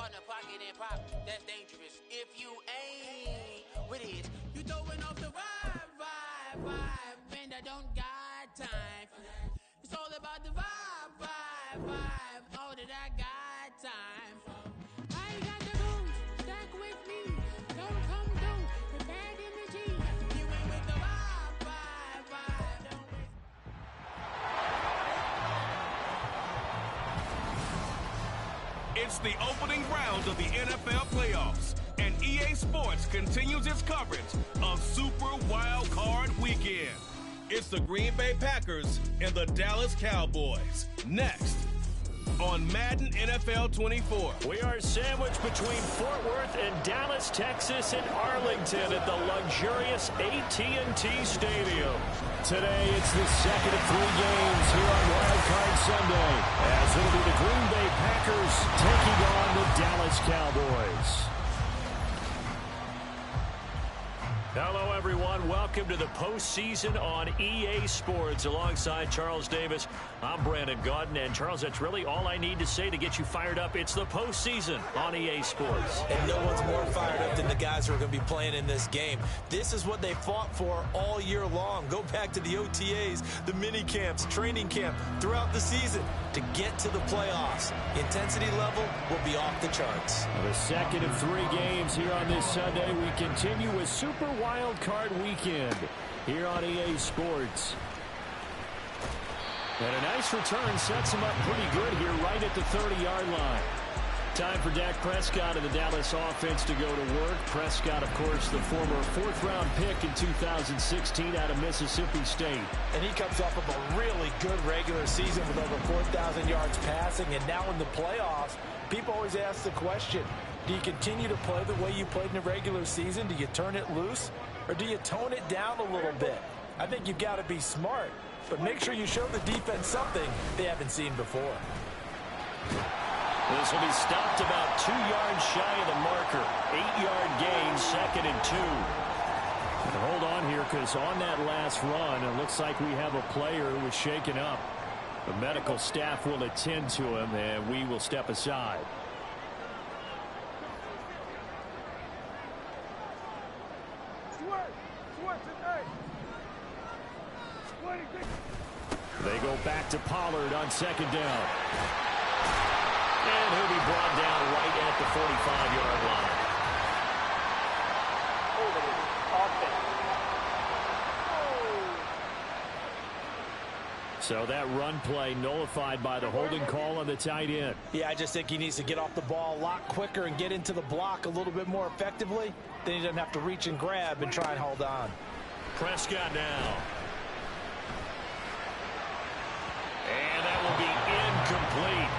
Partner pocket and pop, that's dangerous. If you ain't with it, you throwing off the vibe. And I don't got time for that. It's all about the vibe. All that I got time for. I got the booze, stuck with me. Don't come through the bad energy. You ain't with the vibe. Don't waste. It's the opening round of the NFL playoffs, and EA Sports continues its coverage of Super Wild Card Weekend. It's the Green Bay Packers and the Dallas Cowboys. Next on Madden NFL 24. We are sandwiched between Fort Worth and Dallas, Texas, and Arlington at the luxurious AT&T Stadium. Today, it's the second of 3 games here on Wild Card Sunday, as it'll be the Green Bay Packers taking on the Dallas Cowboys. Hello, everyone. Welcome to the postseason on EA Sports. Alongside Charles Davis, I'm Brandon Gaudin. And, Charles, that's really all I need to say to get you fired up. It's the postseason on EA Sports. And no one's more fired up than the guys who are going to be playing in this game. This is what they fought for all year long. Go back to the OTAs, the mini camps, training camp, throughout the season to get to the playoffs. Intensity level will be off the charts. The second of 3 games here on this Sunday. We continue with Super Wild Card Weekend here on EA Sports. And a nice return sets him up pretty good here right at the 30-yard line. Time for Dak Prescott and the Dallas offense to go to work. Prescott, of course, the former 4th-round pick in 2016 out of Mississippi State. And he comes off of a really good regular season with over 4,000 yards passing. And now in the playoffs, people always ask the question, do you continue to play the way you played in the regular season? Do you turn it loose? Or do you tone it down a little bit? I think you've got to be smart. But make sure you show the defense something they haven't seen before. This will be stopped about 2 yards shy of the marker. 8-yard gain, 2nd and 2. And hold on here, because on that last run, it looks like we have a player who was shaken up. The medical staff will attend to him, and we will step aside. They go back to Pollard on 2nd down. And he'll be brought down right at the 45-yard line. So that run play nullified by the holding call on the tight end. Yeah, I just think he needs to get off the ball a lot quicker and get into the block a little bit more effectively. Then he doesn't have to reach and grab and try and hold on. Prescott now. And that will be incomplete.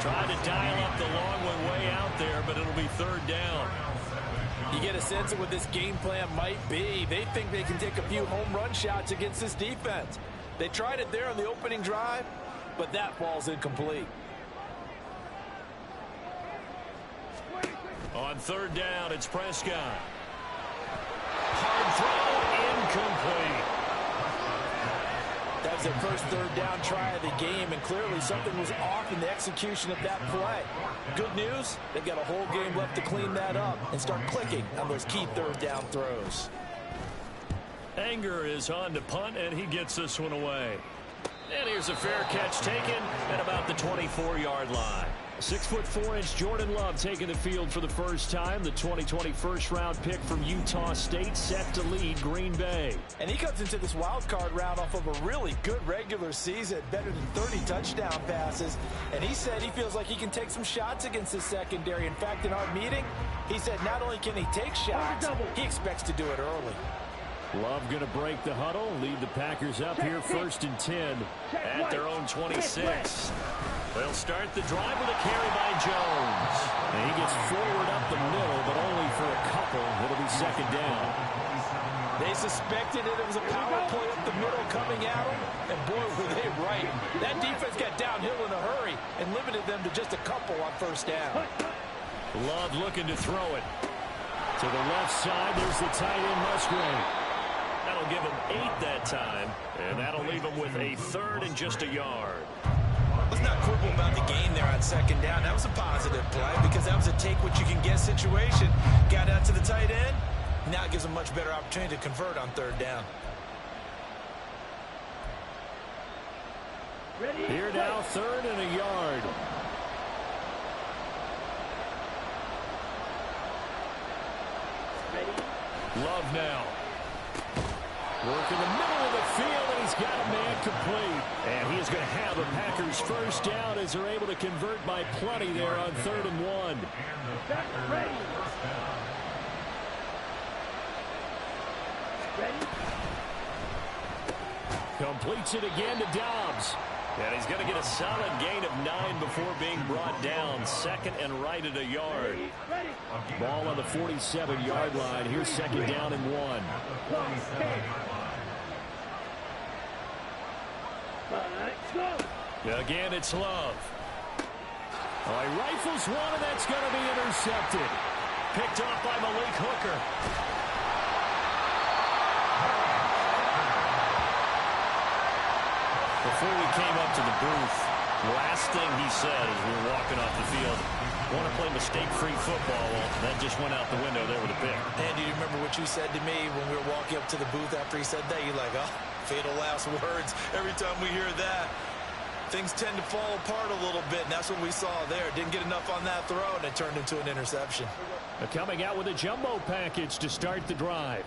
Tried to dial up the long one way out there, but it'll be 3rd down. You get a sense of what this game plan might be. They think they can take a few home run shots against this defense. They tried it there on the opening drive, but that ball's incomplete. On 3rd down, it's Prescott. Hard throw, incomplete. That was their first 3rd down try of the game, and clearly something was off in the execution of that play. Good news, they've got a whole game left to clean that up and start clicking on those key 3rd down throws. Anger is on to punt, and he gets this one away. And here's a fair catch taken at about the 24-yard line. 6'4" Jordan Love taking the field for the first time. The 2020 first-round pick from Utah State set to lead Green Bay. And he comes into this wild card round off of a really good regular season, better than 30 touchdown passes. And he said he feels like he can take some shots against the secondary. In fact, in our meeting, he said not only can he take shots, he expects to do it early. Love going to break the huddle, lead the Packers up here 1st and 10 at their own 26. They'll start the drive with a carry by Jones. And he gets forward up the middle, but only for a couple. It'll be 2nd down. They suspected it was a power play up the middle coming at them, and boy, were they right. That defense got downhill in a hurry and limited them to just a couple on 1st down. Love looking to throw it. To the left side, there's the tight end Musgrave. That'll give him 8 that time, and that'll leave him with a 3rd and just a yard. Let's not quibble about the game there on second down. That was a positive play because that was a take-what-you-can-get situation. Got out to the tight end. Now it gives them much better opportunity to convert on third down. Here now, 3rd and a yard. Love now. Work in the middle of the field, and he's got a man complete. And he is going to have the Packers first down as they're able to convert by plenty there on 3rd and 1. Completes it again to Dobbs. And he's going to get a solid gain of 9 before being brought down. 2nd and right at a yard. Ball on the 47-yard line. Here's 2nd down and 1. Again, it's Love. Oh, he rifles one, and that's going to be intercepted. Picked off by Malik Hooker. Before we came up to the booth, last thing he said as we were walking off the field, want to play mistake-free football. Well, that just went out the window there with a pick. And do you remember what you said to me when we were walking up to the booth after he said that? You're like, oh, fatal last words. Every time we hear that, things tend to fall apart a little bit, and that's what we saw there. Didn't get enough on that throw, and it turned into an interception. Coming out with a jumbo package to start the drive.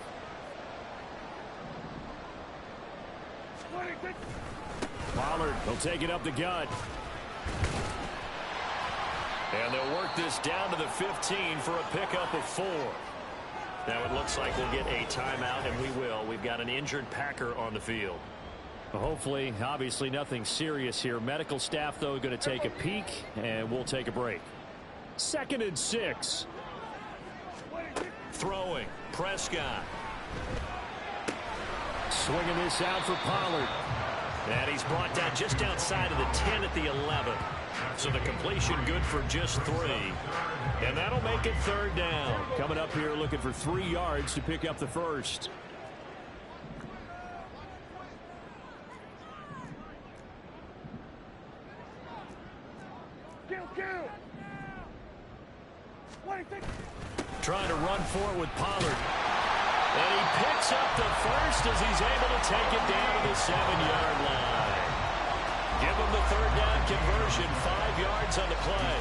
Pollard will take it up the gut. And they'll work this down to the 15 for a pickup of 4. Now it looks like we'll get a timeout, and we will. We've got an injured Packer on the field. Hopefully, obviously nothing serious here. Medical staff, though, going to take a peek, and we'll take a break. 2nd and 6. Throwing. Prescott. Swinging this out for Pollard. And he's brought down just outside of the 10 at the 11. So the completion good for just 3. And that'll make it 3rd down. Coming up here looking for 3 yards to pick up the first. Trying to run for it with Pollard. And he picks up the first as he's able to take it down to the 7-yard line. Give him the 3rd down conversion, 5 yards on the play.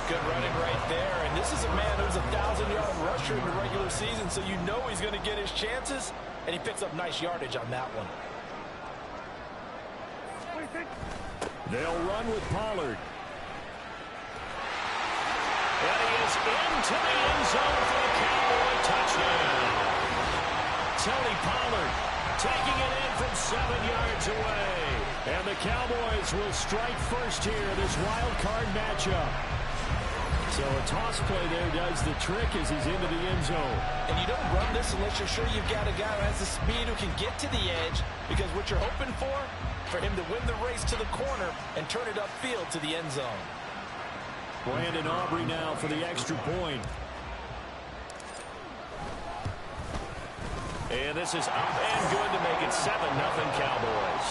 Good running right there. And this is a man who's a 1,000-yard rusher in the regular season, so you know he's going to get his chances. And he picks up nice yardage on that one. They'll run with Pollard. And he is into the end zone for the Cowboy touchdown. Tony Pollard taking it in from 7 yards away. And the Cowboys will strike first here, this wild card matchup. So a toss play there does the trick as he's into the end zone. And you don't run this unless you're sure you've got a guy who has the speed who can get to the edge, because what you're hoping for him to win the race to the corner and turn it upfield to the end zone. Brandon Aubrey now for the extra point. And this is up and good to make it 7-0 Cowboys.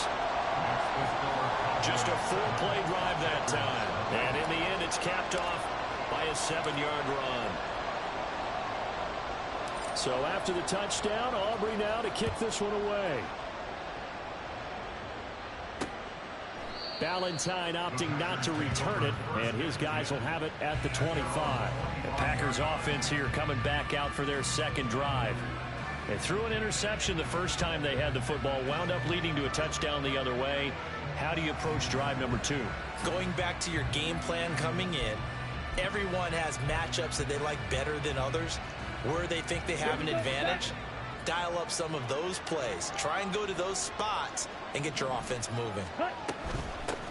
Just a 4-play drive that time. And in the end, it's capped off by a 7-yard run. So after the touchdown, Aubrey now to kick this one away. Valentine opting not to return it, and his guys will have it at the 25. The Packers offense here coming back out for their 2nd drive. They threw an interception the first time they had the football, wound up leading to a touchdown the other way. How do you approach drive number 2? Going back to your game plan coming in, everyone has matchups that they like better than others. Where they think they have an advantage, dial up some of those plays. Try and go to those spots and get your offense moving.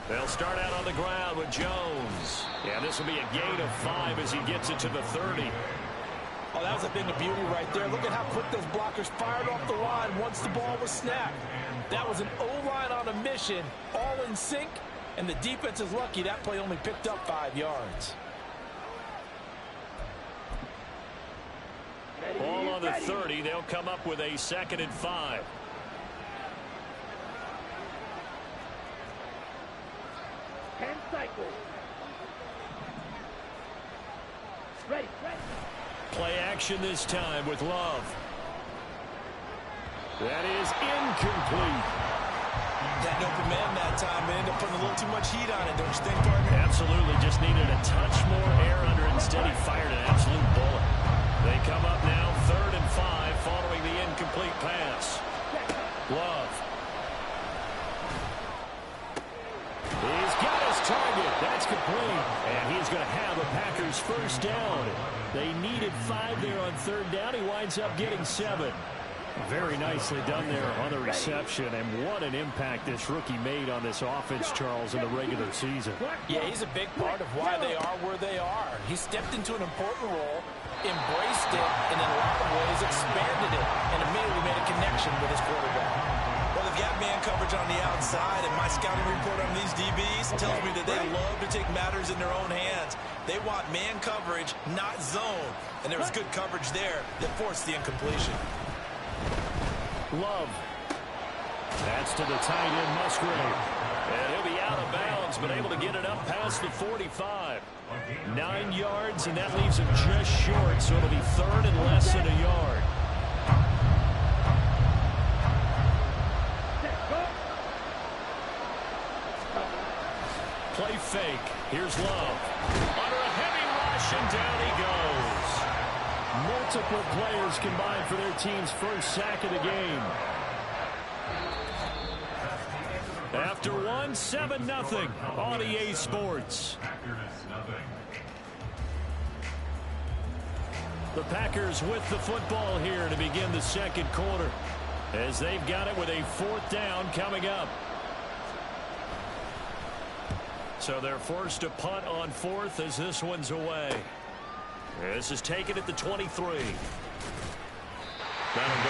They'll start out on the ground with Jones. Yeah, this will be a gain of 5 as he gets it to the 30. Oh, that was a thing of beauty right there. Look at how quick those blockers fired off the line once the ball was snapped. That was an O-line on a mission, all in sync, and the defense is lucky that play only picked up 5 yards. Ball on the 30. They'll come up with a 2nd and 5. 10 cycles. Ready. Play action this time with Love. That is incomplete. Had an open man that time, but ended up putting a little too much heat on it, don't you think, partner? Absolutely. Just needed a touch more air under it. Instead, he fired an absolute bullet. They come up now 3rd and 5 following the incomplete pass. Love. He's got his target. That's complete. And he's going to have a Packers first down. They needed 5 there on 3rd down. He winds up getting 7. Very nicely done there on the reception, and what an impact this rookie made on this offense, Charles, in the regular season. Yeah, he's a big part of why they are where they are. He stepped into an important role, embraced it, and in a lot of ways expanded it, and immediately made a connection with his quarterback. Well, they've got man coverage on the outside, and my scouting report on these DBs tells me that they love to take matters in their own hands. They want man coverage, not zone, and there was good coverage there that forced the incompletion. Love. That's to the tight end, Musgrave. And he'll be out of bounds, but able to get it up past the 45. 9 yards, and that leaves him just short, so it'll be 3rd and less than a yard. Play fake. Here's Love. Under a heavy rush, and down he goes. Multiple players combined for their team's first sack of the game. After 1, 7-0 on EA Sports. The Packers with the football here to begin the second quarter, as they've got it with a 4th down coming up. So they're forced to punt on 4th as this one's away. This is taken at the 23. That'll go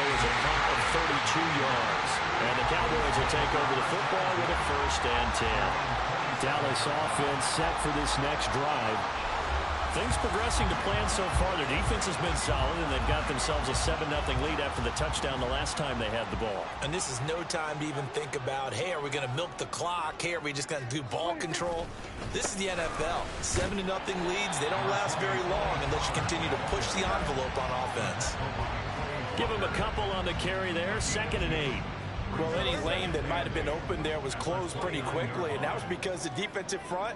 as a punt of 32 yards. And the Cowboys will take over the football with a 1st and 10. Dallas offense set for this next drive. Things progressing to plan so far. Their defense has been solid, and they've got themselves a 7-0 lead after the touchdown the last time they had the ball. And this is no time to even think about, hey, are we going to milk the clock? Hey, are we just going to do ball control? This is the NFL. 7-0 leads, they don't last very long unless you continue to push the envelope on offense. Give him a couple on the carry there, 2nd and 8. Well, any lane that might have been open there was closed pretty quickly, and that was because the defensive front,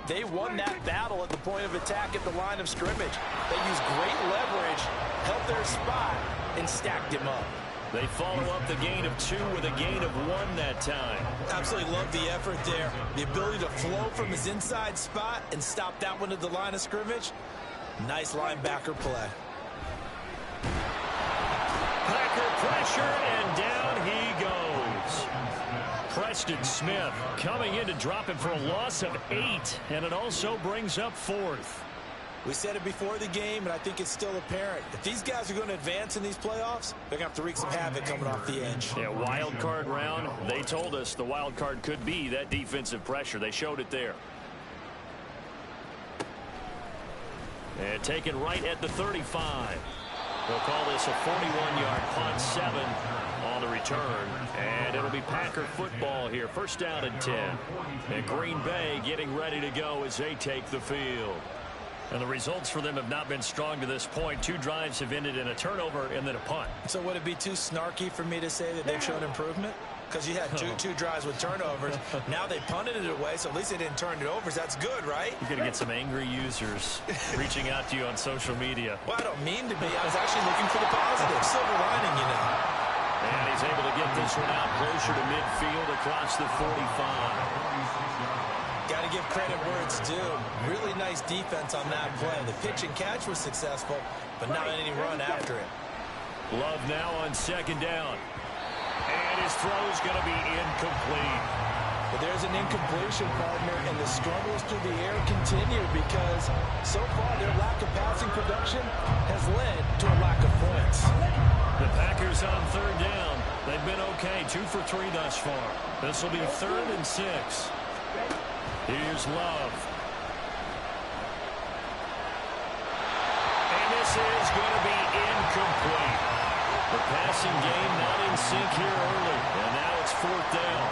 they won that battle at the point of attack at the line of scrimmage. They used great leverage, held their spot, and stacked him up. They follow up the gain of 2 with a gain of 1 that time. Absolutely love the effort there. The ability to flow from his inside spot and stop that one at the line of scrimmage. Nice linebacker play. Packer pressure, and down he goes. Preston Smith coming in to him for a loss of 8, and it also brings up 4th. We said it before the game, and I think it's still apparent. If these guys are going to advance in these playoffs, they're going to have to wreak some havoc coming off the edge. Yeah, wild card round. They told us the wild card could be that defensive pressure. They showed it there. And taken right at the 35. They'll call this a 41-yard punt, 7 on the return. And it'll be Packer football here. 1st down and 10. And Green Bay getting ready to go as they take the field. And the results for them have not been strong to this point. 2 drives have ended in a turnover and then a punt. So would it be too snarky for me to say that they've shown improvement? Because you had two drives with turnovers. Now they punted it away, so at least they didn't turn it over. So that's good, right? You're going to get some angry users reaching out to you on social media. Well, I don't mean to be. I was actually looking for the positive. Silver lining, you know. And he's able to get this one out closer to midfield across the 45. Got to give credit where it's due. Really nice defense on that play. The pitch and catch was successful, but not any run after it. Love now on 2nd down. And his throw's going to be incomplete. But there's an incompletion, partner, and the struggles through the air continue because so far their lack of passing production has led to a lack of points. The Packers on 3rd down. They've been okay, 2 for 3 thus far. This will be 3rd and 6. Here's Love. And this is going to be incomplete. The passing game not in sync here early, and now it's 4th down.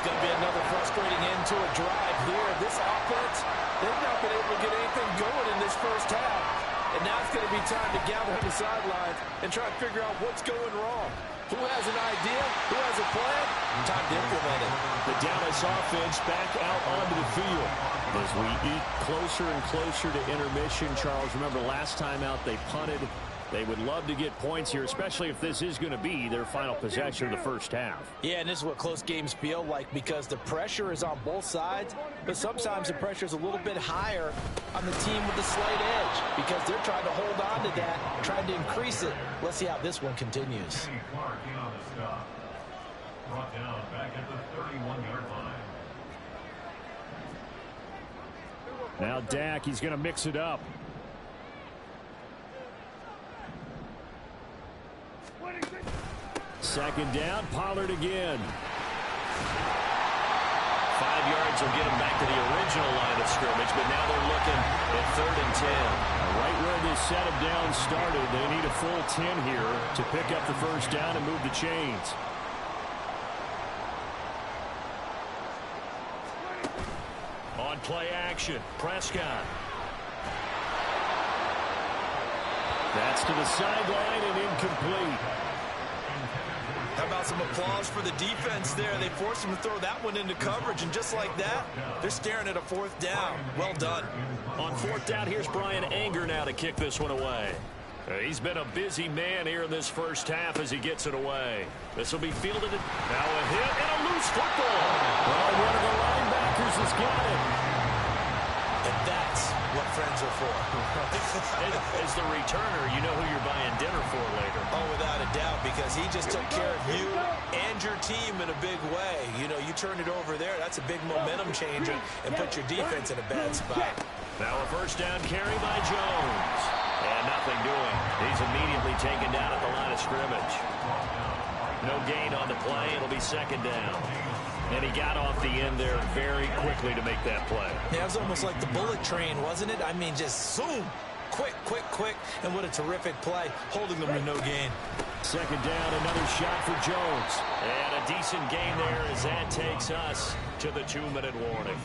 it's going to be another frustrating end to a drive here. This offense, they've not been able to get anything going in this first half. And now it's going to be time to gather on the sidelines and try to figure out what's going wrong. Who has an idea? Who has a plan? Time to implement it. The Dallas offense back out onto the field. As we eat closer and closer to intermission, Charles, remember last time out they punted. They would love to get points here, especially if this is going to be their final possession of the first half. Yeah, and this is what close games feel like because the pressure is on both sides, but sometimes the pressure is a little bit higher on the team with the slight edge because they're trying to hold on to that, trying to increase it. Let's see how this one continues. Brought down back at the 31-yard line. Now Dak, he's going to mix it up. Second down, Pollard again. 5 yards will get them back to the original line of scrimmage, but now they're looking at 3rd and 10. Right where this set of downs started, they need a full 10 here to pick up the first down and move the chains. On play action, Prescott. That's to the sideline and incomplete. How about some applause for the defense there? They forced him to throw that one into coverage, and just like that, they're staring at a 4th down. Well done. On 4th down, here's Brian Anger now to kick this one away. He's been a busy man here in this first half as he gets it away. This will be fielded. Now a hit and a loose football. Well, one of the linebackers has got it. And that's what friends are for. As the returner, you know who you're buying dinner for later. Oh, without a doubt, because he just took care of you and your team in a big way. You know, you turn it over there, that's a big momentum changer and put your defense in a bad spot. Now a first down carry by Jones. And nothing doing. He's immediately taken down at the line of scrimmage. No gain on the play. It'll be second down. And he got off the end there very quickly to make that play. Yeah, it was almost like the bullet train, wasn't it? I mean, just zoom. Quick, quick, quick. And what a terrific play, holding them to no gain. Second down, another shot for Jones. And a decent gain there as that takes us to the 2-minute warning.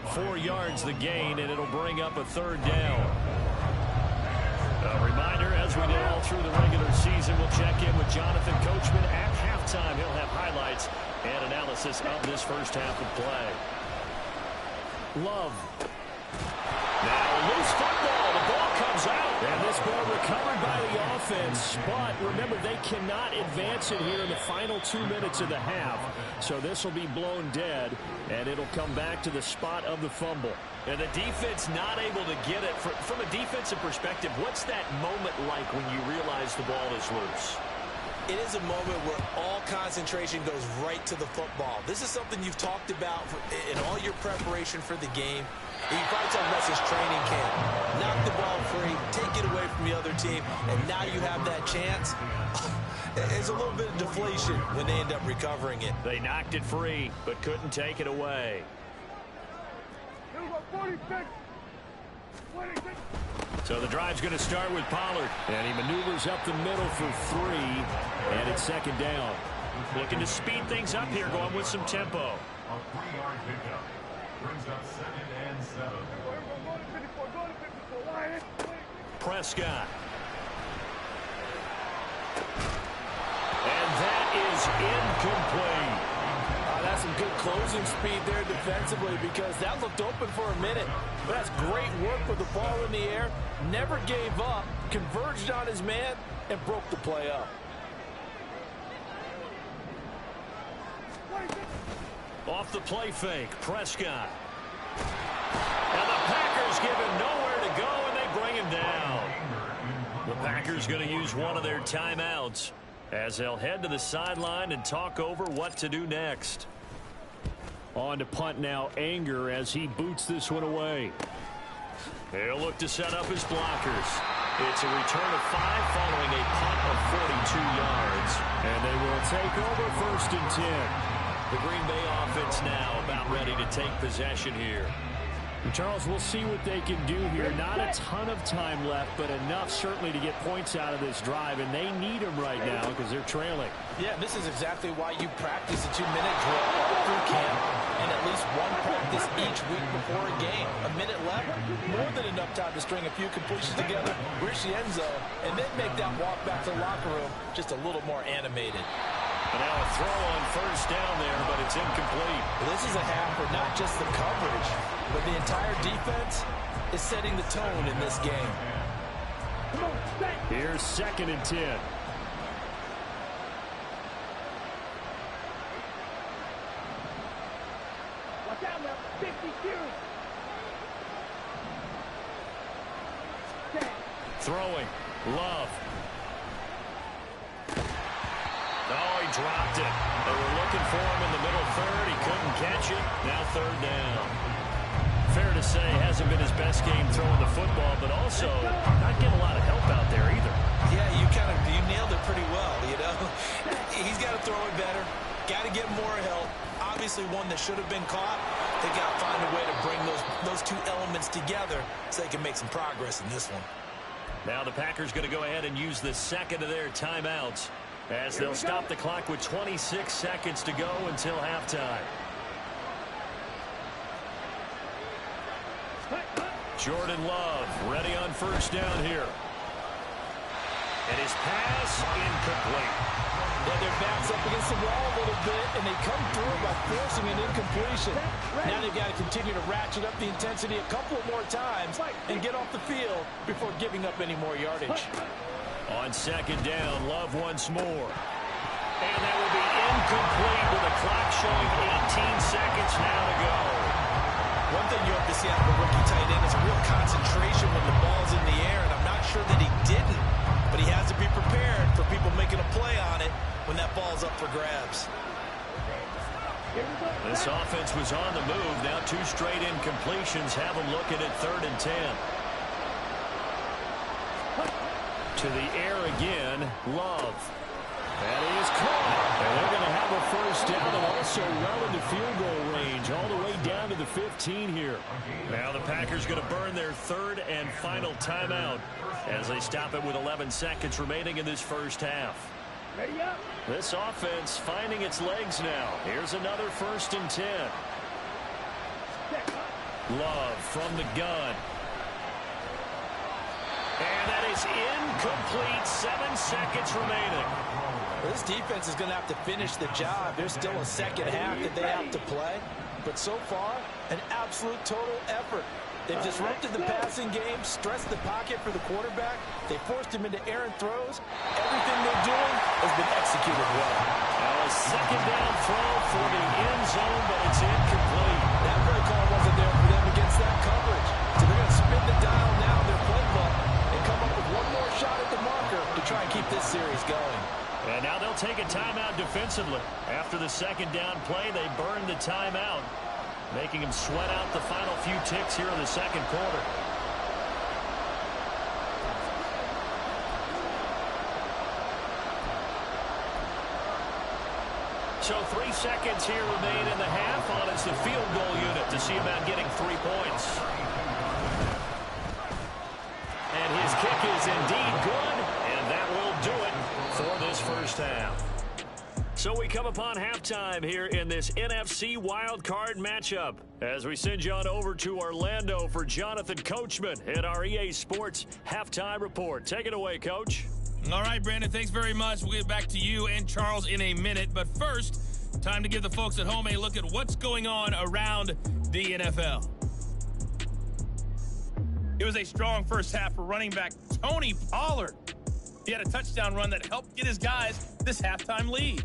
4 yards the gain, and it'll bring up a 3rd down. A reminder, as we did all through the regular season, we'll check in with Jonathan Coachman at halftime. He'll have highlights and analysis of this first half of play. Love. Now loose football. The ball comes out. And this ball recovered by the offense. But remember, they cannot advance it here in the final 2 minutes of the half. So this will be blown dead, and it'll come back to the spot of the fumble. And the defense not able to get it. From a defensive perspective, what's that moment like when you realize the ball is loose? It is a moment where all concentration goes right to the football. This is something you've talked about in all your preparation for the game. You probably talk about this training camp. Knock the ball free, take it away from the other team, and now you have that chance. It's a little bit of deflation when they end up recovering it. They knocked it free, but couldn't take it away. So the drive's going to start with Pollard. And he maneuvers up the middle for 3. And it's second down. Looking to speed things up here, going with some tempo. A 3-yard pickup brings up 2nd and 7. Prescott. And that is incomplete. That's some good closing speed there defensively because that looked open for a minute. But that's great work with the ball in the air. Never gave up, converged on his man, and broke the play up. Off the play fake, Prescott. And the Packers give him nowhere to go, and they bring him down. The Packers going to use one of their timeouts as they'll head to the sideline and talk over what to do next. On to punt now, Anger, as he boots this one away. He'll look to set up his blockers. It's a return of 5 following a punt of 42 yards. And they will take over 1st and 10. The Green Bay offense now about ready to take possession here. Charles, we'll see what they can do here. Not a ton of time left, but enough certainly to get points out of this drive, and they need them right now because they're trailing. Yeah, this is exactly why you practice a 2-minute drill all through camp and at least one practice each week before a game. A minute left, more than enough time to string a few completions together, reach the end zone, and then make that walk back to the locker room just a little more animated. And now a throw on first down there, but it's incomplete. This is a half where not just the coverage, but the entire defense is setting the tone in this game. Here's 2nd and 10. Watch out now. 52. Throwing. Love. Oh, he dropped it. They were looking for him in the middle third. He couldn't catch it. Now 3rd down. Fair to say, hasn't been his best game throwing the football, but also not getting a lot of help out there either. Yeah, you nailed it pretty well, you know. He's got to throw it better. Got to get more help. Obviously one that should have been caught. They got to find a way to bring those two elements together so they can make some progress in this one. Now the Packers going to go ahead and use the 2nd of their timeouts as they'll stop the clock with 26 seconds to go until halftime. Jordan Love ready on first down here. And his pass incomplete. Yeah, their back's up against the wall a little bit, and they come through by forcing an incompletion. Now they've got to continue to ratchet up the intensity a couple more times and get off the field before giving up any more yardage. On 2nd down, Love once more. And that will be incomplete with the clock showing 18 seconds now to go. One thing you have to see out of a rookie tight end is a real concentration when the ball's in the air, and I'm not sure that he didn't, but he has to be prepared for people making a play on it when that ball's up for grabs. This offense was on the move. Now 2 straight incompletions have them looking at 3rd and 10. To the air again, Love. That is caught. And they're going to have a first down and also well into field goal range, all the way down to the 15 here. Now the Packers going to burn their 3rd and final timeout as they stop it with 11 seconds remaining in this first half. Ready up. This offense finding its legs now. Here's another 1st and 10. Love from the gun. And that is incomplete. 7 seconds remaining. This defense is going to have to finish the job. There's still a second half that they have to play. But so far, an absolute total effort. They've disrupted the passing game, stressed the pocket for the quarterback. They forced him into errant throws. Everything they're doing has been executed well. Now a 2nd down throw for the end zone, but it's incomplete. That play call wasn't there for them against that coverage. So they're going to spin the dial now in their playbook and come up with one more shot at the marker to try and keep this series going. And now they'll take a timeout defensively. After the 2nd down play, they burned the timeout, making him sweat out the final few ticks here in the 2nd quarter. So 3 seconds here remain in the half on it's the field goal unit to see about getting 3 points. And his kick is indeed good, and that will do it for this first half. So we come upon halftime here in this NFC wildcard matchup as we send you on over to Orlando for Jonathan Coachman at our EA Sports Halftime Report. Take it away, Coach. All right, Brandon, thanks very much. We'll get back to you and Charles in a minute. But first, time to give the folks at home a look at what's going on around the NFL. It was a strong first half for running back Tony Pollard. He had a touchdown run that helped get his guys this halftime lead.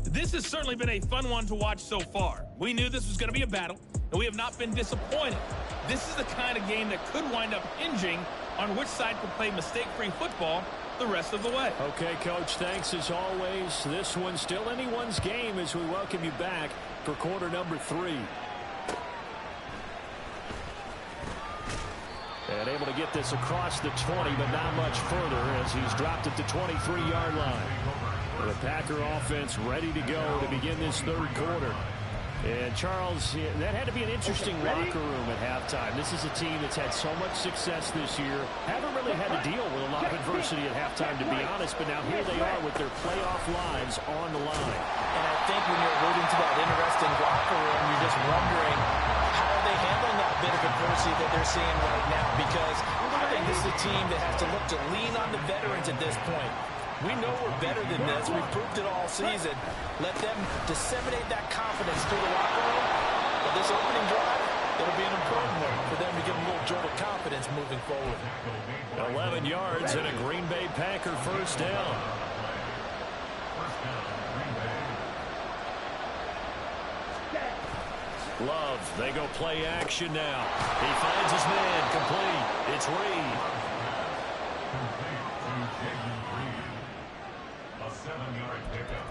This has certainly been a fun one to watch so far. We knew this was going to be a battle, and we have not been disappointed. This is the kind of game that could wind up hinging on which side could play mistake-free football the rest of the way. Okay, Coach, thanks as always. This one's still anyone's game as we welcome you back for quarter number 3. And able to get this across the 20, but not much further as he's dropped at the 23-yard line. The Packer offense ready to go to begin this 3rd quarter. And, Charles, that had to be an interesting locker room at halftime. This is a team that's had so much success this year. Haven't really had to deal with a lot of adversity at halftime, to be honest. But now here they are with their playoff lives on the line. And I think when you're alluding to that interesting locker room, you're just wondering how are they handling that bit of adversity that they're seeing right now. Because I think this is a team that has to look to lean on the veterans at this point. We know we're better than this. We've proved it all season. Let them disseminate that confidence through the locker room. But this opening drive, it'll be an important one for them to give them a little jolt of confidence moving forward. 11 yards and a Green Bay Packer first down. Love, they go play action now. He finds his man, complete. It's Reed. A 7-yard pickup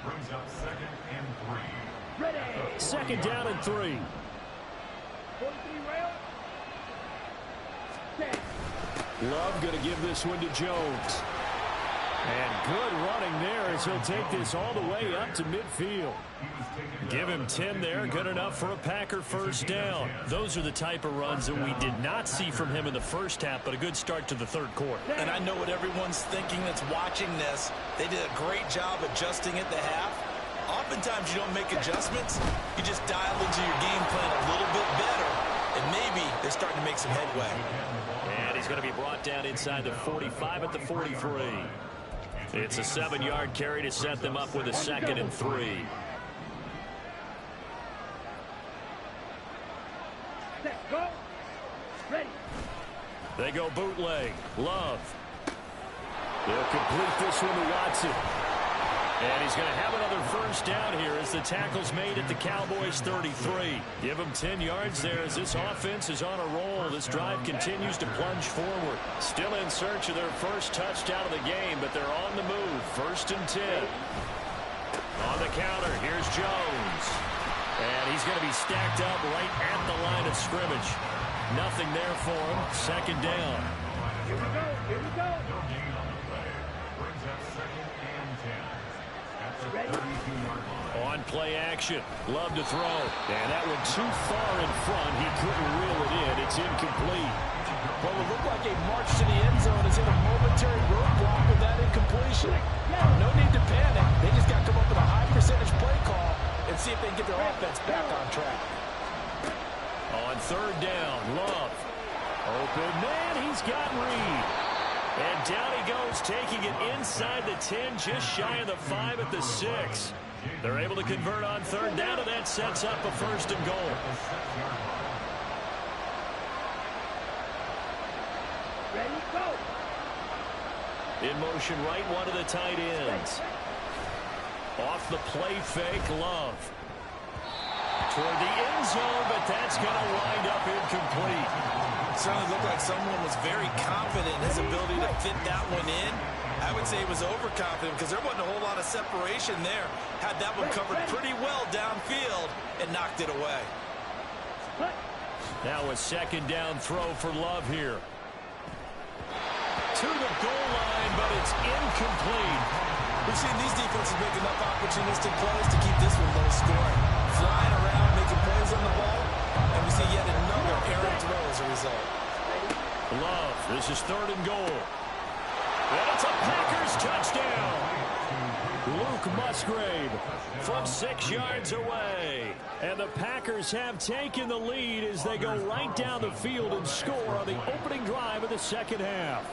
brings up 2nd and 3. Ready. 2nd down and 3. 43 rail. Set. Love going to give this one to Jones. And good running there as he'll take this all the way up to midfield. Give him 10 there, good enough for a Packer first down. Those are the type of runs that we did not see from him in the first half, but a good start to the third quarter. And I know what everyone's thinking that's watching this. They did a great job adjusting at the half. Oftentimes you don't make adjustments. You just dial into your game plan a little bit better, and maybe they're starting to make some headway. And he's going to be brought down inside the 45 at the 43. It's a 7-yard carry to set them up with a 2nd and 3. Set. Go. Ready. They go bootleg. Love. They'll complete this one to Watson. And he's going to have another first down here as the tackle's made at the Cowboys 33. Give them 10 yards there as this offense is on a roll. This drive continues to plunge forward. Still in search of their first touchdown of the game, but they're on the move. 1st and 10. On the counter, here's Jones. And he's going to be stacked up right at the line of scrimmage. Nothing there for him. 2nd down. Here we go. Here we go. No gain on the play. Brings up 2nd and 10. At the 32-yard line. On play action. Love to throw. And that one too far in front. He couldn't reel it in. It's incomplete. Well, it looked like a march to the end zone is in a momentary roadblock with that incompletion. No need to panic. They just got to come up with a high percentage play call and see if they can get their offense back on track. On 3rd down, Love. Open man, he's got Reed. And down he goes, taking it inside the 10, just shy of the 5 at the 6. They're able to convert on 3rd down, and that sets up a 1st and goal. Ready. Go. In motion right, one of the tight ends. Off the play fake, Love. Toward the end zone, but that's going to wind up incomplete. It certainly looked like someone was very confident in his ability to fit that one in. I would say he was overconfident because there wasn't a whole lot of separation there. Had that one covered pretty well downfield and knocked it away. Now a 2nd down throw for Love here. To the goal line, but it's incomplete. We've seen these defenses make enough opportunistic plays to keep this one low scoring. Flying around, making plays on the ball, and we see yet another errant throw as a result. Love, this is 3rd and goal. And it's a Packers touchdown. Luke Musgrave from 6 yards away. And the Packers have taken the lead as they go right down the field and score on the opening drive of the 2nd half.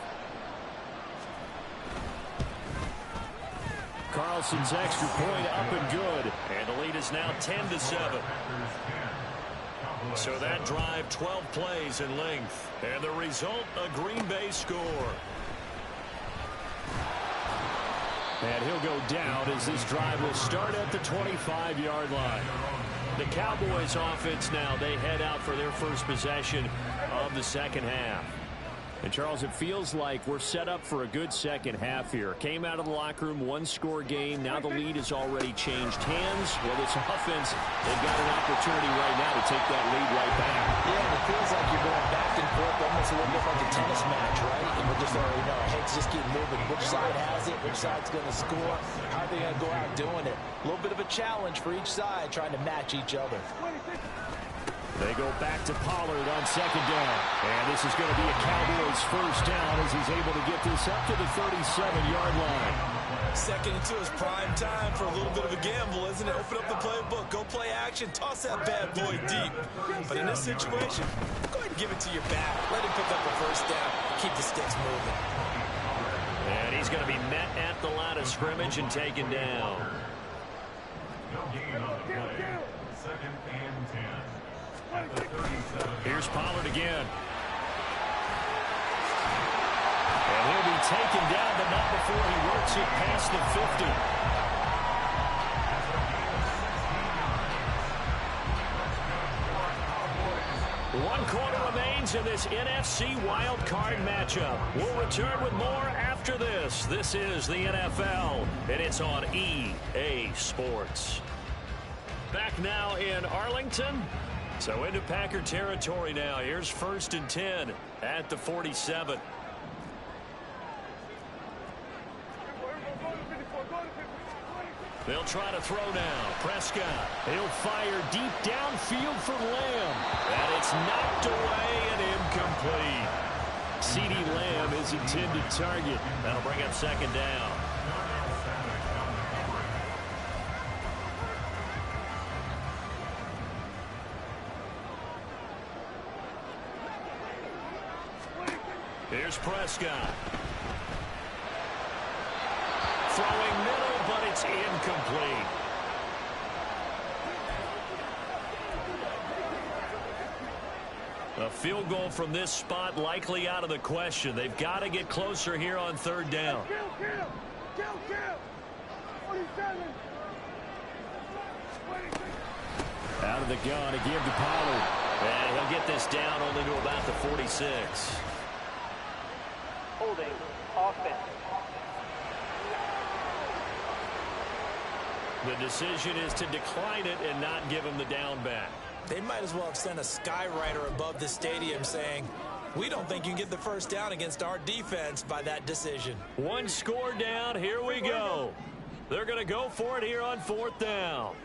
Carlson's extra point up and good. And the lead is now 10-7. So that drive, 12 plays in length. And the result, a Green Bay score. And he'll go down as this drive will start at the 25-yard line. The Cowboys offense now, they head out for their first possession of the 2nd half. And, Charles, it feels like we're set up for a good 2nd half here. Came out of the locker room, 1-score game. Now the lead has already changed hands. Well, this offense, they've got an opportunity right now to take that lead right back. Yeah, it feels like you're going back and forth, almost a little bit like a tennis match, right? And we'll just already know, hey, offense just keep moving. Which side has it? Which side's going to score? How are they going to go out doing it? A little bit of a challenge for each side, trying to match each other. They go back to Pollard on second down. And this is going to be a Cowboys first down as he's able to get this up to the 37-yard line. Second and 2 is prime time for a little bit of a gamble, isn't it? Open up the playbook, go play action, toss that bad boy deep. But in this situation, go ahead and give it to your back. Let him pick up a first down. Keep the sticks moving. And he's going to be met at the line of scrimmage and taken down. No gain on the play. Second and 10. At the 37. Here's Pollard again. And he'll be taken down, but not before he works it past the 50. One quarter remains in this NFC wild card matchup. We'll return with more after this. This is the NFL, and it's on EA Sports. Back now in Arlington. So into Packer territory now. Here's 1st and 10 at the 47. They'll try to throw now. Prescott. He'll fire deep downfield for Lamb. And it's knocked away and incomplete. CeeDee Lamb is intended target. That'll bring up second down. Here's Prescott. Throwing middle, but it's incomplete. A field goal from this spot likely out of the question. They've got to get closer here on third down. Out of the gun again to Pollard. And he'll get this down only to about the 46. Holding offense. The decision is to decline it and not give him the down back. They might as well have sent a skywriter above the stadium saying, we don't think you can get the first down against our defense by that decision. One score down. Here we go. They're going to go for it here on fourth down.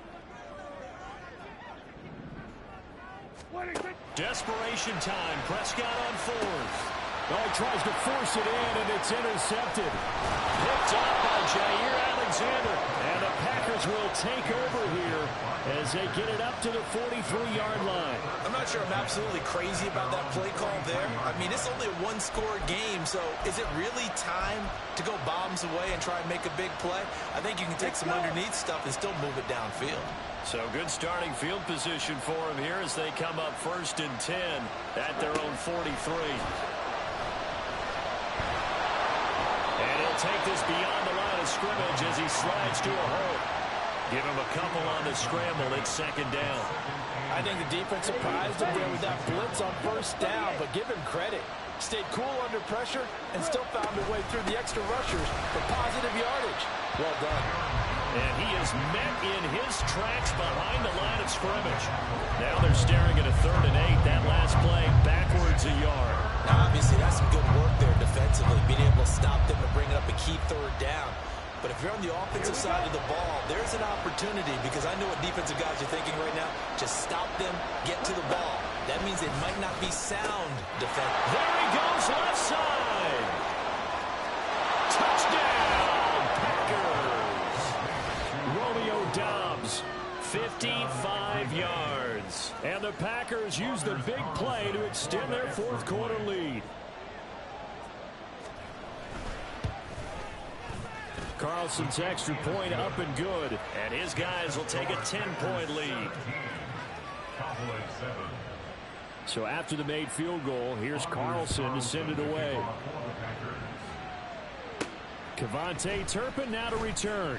Desperation time. Prescott on fourth. Oh, he tries to force it in, and it's intercepted. Picked up by Jair Alexander. And the Packers will take over here as they get it up to the 43-yard line. I'm not sure I'm absolutely crazy about that play call there. I mean, it's only a one-score game, so is it really time to go bombs away and try and make a big play? I think you can take some underneath stuff and still move it downfield. So good starting field position for him here as they come up 1st and 10 at their own 43. And he'll take this beyond the line of scrimmage as he slides to a hole. Give him a couple on the scramble. It's second down. I think the defense surprised him there with that blitz on first down, but give him credit. Stayed cool under pressure and still found a way through the extra rushers for positive yardage. Well done. And he is met in his tracks behind the line of scrimmage. Now they're staring at a 3rd and 8. That last play backwards a yard. Now, obviously, that's some good work there defensively, being able to stop them and bring it up a key 3rd down. But if you're on the offensive side of the ball, there's an opportunity because I know what defensive guys are thinking right now. Just stop them, get to the ball. That means it might not be sound defense. There he goes, left side. Touchdown, Packers. Romeo Doubs, 55 yards. And the Packers use the big play to extend their 4th quarter lead. Carlson's extra point up and good. And his guys will take a 10-point lead. So after the made field goal, here's Carlson to send it away. Kevontae Turpin now to return.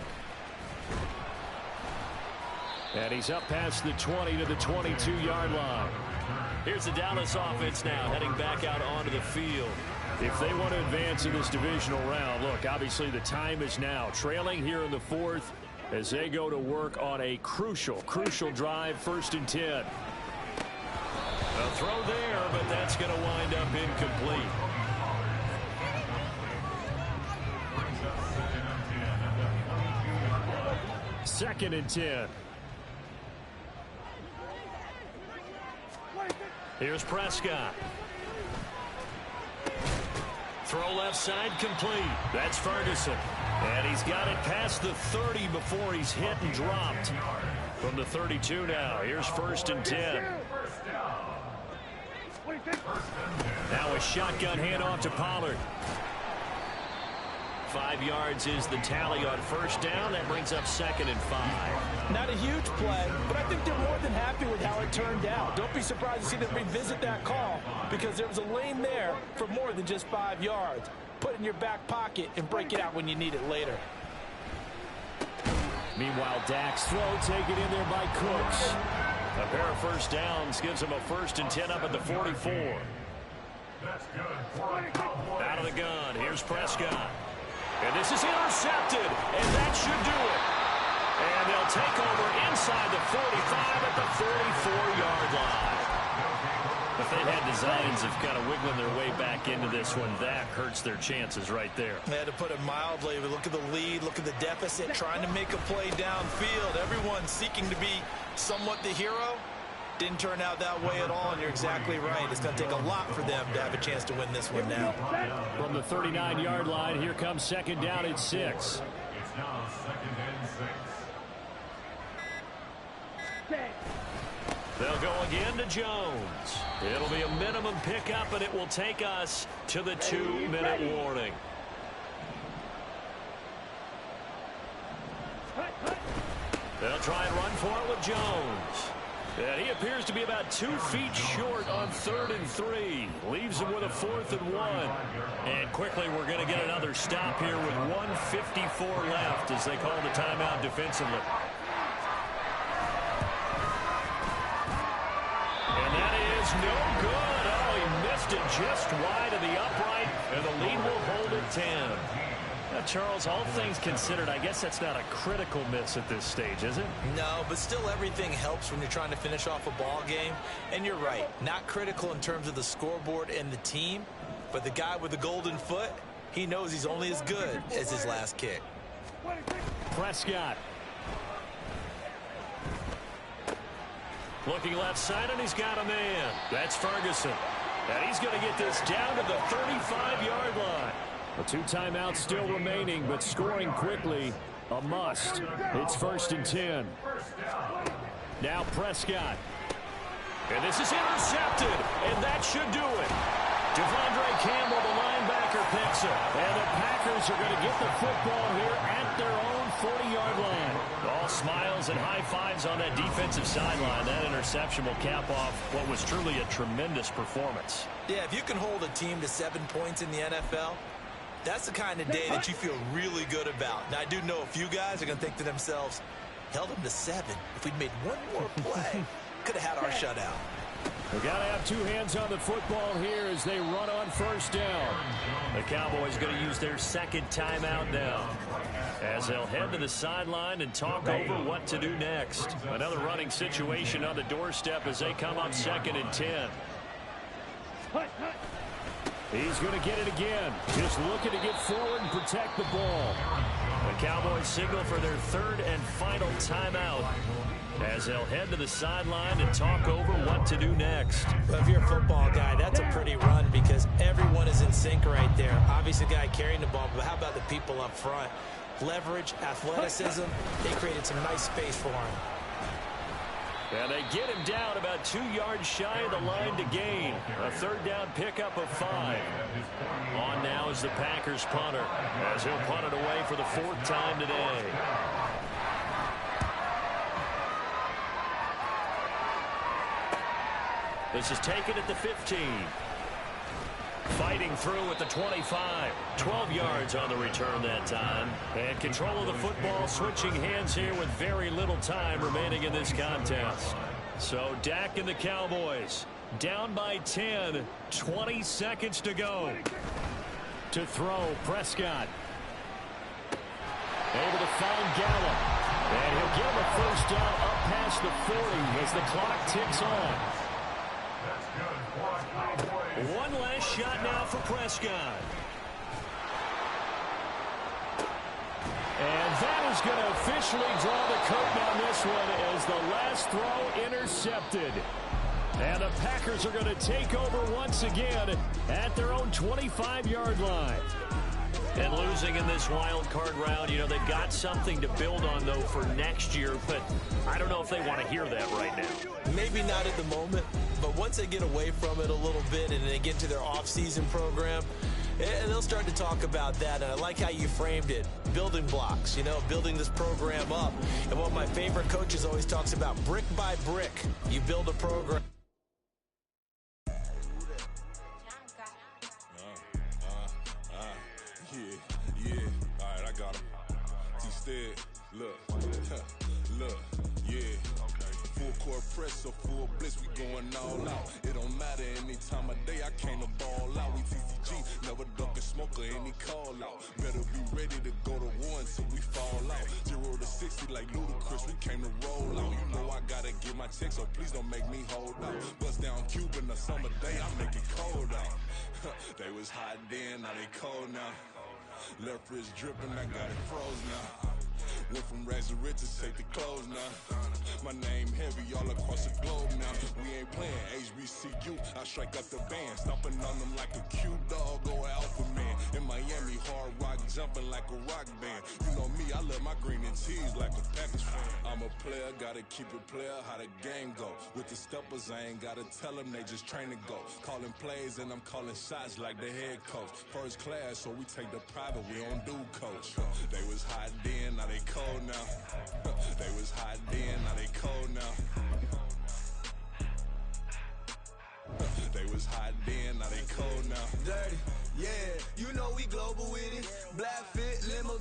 And he's up past the 20 to the 22-yard line. Here's the Dallas offense now heading back out onto the field. If they want to advance in this divisional round, look, obviously the time is now. Trailing here in the 4th as they go to work on a crucial drive, 1st and 10. A throw there, but that's going to wind up incomplete. 2nd and 10. Here's Prescott. Throw left side complete. That's Ferguson. And he's got it past the 30 before he's hit and dropped. From the 32 now. Here's 1st and 10. Now a shotgun handoff to Pollard. 5 yards is the tally on 1st down. That brings up 2nd and 5. Not a huge play, but I think they're more than happy with how it turned out. Don't be surprised to see them revisit that call because there was a lane there for more than just 5 yards. Put it in your back pocket and break it out when you need it later. Meanwhile, Dak's throw taken in there by Cooks. A pair of 1st downs gives him a 1st and 10 up at the 44. Out of the gun, here's Prescott. And this is intercepted, and that should do it. And they'll take over inside the 45 at the 44-yard line. If they had designs of kind of wiggling their way back into this one, that hurts their chances right there. They had to put it mildly. Look at the lead, look at the deficit, trying to make a play downfield. Everyone seeking to be somewhat the hero. Didn't turn out that way at all, and you're exactly right. It's going to take a lot for them to have a chance to win this one now. From the 39-yard line, here comes 2nd down at 6. It's now 2nd and 6. They'll go again to Jones. It'll be a minimum pickup, and it will take us to the 2-minute warning. They'll try and run for it with Jones. And he appears to be about 2 feet short on 3rd and 3. Leaves him with a 4th and 1. And quickly we're going to get another stop here with 1:54 left as they call the timeout defensively. And that is no good. Oh, he missed it just wide of the upright, and the lead will hold at 10. Now, Charles, all things considered, I guess that's not a critical miss at this stage, is it? No, but still everything helps when you're trying to finish off a ball game. And you're right, not critical in terms of the scoreboard and the team, but the guy with the golden foot, he knows he's only as good as his last kick. Prescott. Looking left side, and he's got a man. That's Ferguson. And he's going to get this down to the 35-yard line. The 2 timeouts still remaining, but scoring quickly, a must. It's 1st and 10. Now Prescott. And this is intercepted, and that should do it. Devondre Campbell, the linebacker, picks it. And the Packers are going to get the football here at their own 40-yard line. All smiles and high fives on that defensive sideline. That interception will cap off what was truly a tremendous performance. Yeah, if you can hold a team to 7 points in the NFL, that's the kind of day that you feel really good about. Now, I do know a few guys are going to think to themselves, held them to 7. If we'd made one more play, could have had our shutout. We've got to have 2 hands on the football here as they run on 1st down. The Cowboys going to use their 2nd timeout now, as they'll head to the sideline and talk over what to do next. Another running situation on the doorstep as they come up 2nd and 10. He's going to get it again. Just looking to get forward and protect the ball. The Cowboys signal for their 3rd and final timeout as they'll head to the sideline and talk over what to do next. Well, if you're a football guy, that's a pretty run because everyone is in sync right there. Obviously, the guy carrying the ball, but how about the people up front? Leverage, athleticism, they created some nice space for him. And they get him down about 2 yards shy of the line to gain. A 3rd down pickup of 5. On now is the Packers punter, as he'll punt it away for the 4th time today. This is taken at the 15. Fighting through at the 25. 12 yards on the return that time. And control of the football, switching hands here with very little time remaining in this contest. So Dak and the Cowboys down by 10. 20 seconds to go. To throw, Prescott. Able to find Gallup. And he'll get him a 1st down up past the 40 as the clock ticks on. One last shot now for Prescott. And that is going to officially draw the curtain on this one as the last throw intercepted. And the Packers are going to take over once again at their own 25-yard line. And losing in this wild card round, you know, they've got something to build on, though, for next year. But I don't know if they want to hear that right now. Maybe not at the moment, but once they get away from it a little bit and they get to their off-season program, and they'll start to talk about that. And I like how you framed it. Building blocks, you know, building this program up. And one of my favorite coaches always talks about brick by brick. You build a program. Yeah, all right, I got him. Instead, look, yeah. Full court press, so full blitz, we going all out. It don't matter any time of day, I came to ball out. We TCG, never duck a smoker, any call out. Better be ready to go to war until we fall out. 0 to 60 like Ludacris, we came to roll out. You know I gotta get my check, so please don't make me hold out. Bust down Cuban a summer day, I make it cold out. They was hot then, now they cold now. Left wrist dripping, I got it froze now. Went from rags to riches, take the clothes now. My name heavy all across the globe now. We ain't playing HBCU, I strike out the band. Stomping on them like a cute dog or alpha man. In Miami, hard rock jumping like a rock band. You know me, I love my green and tees like a Packers fan. I'm a player, gotta keep it player, how the game go. With the steppers, I ain't gotta tell them, they just train to go. Calling plays and I'm calling shots like the head coach. First class, so we take the private, we don't do coach. They was hot then, now they cold now. They was hot then, now they cold now. They was hot then, now they cold now. Dirty, yeah, you know we global with it. Black fit, limo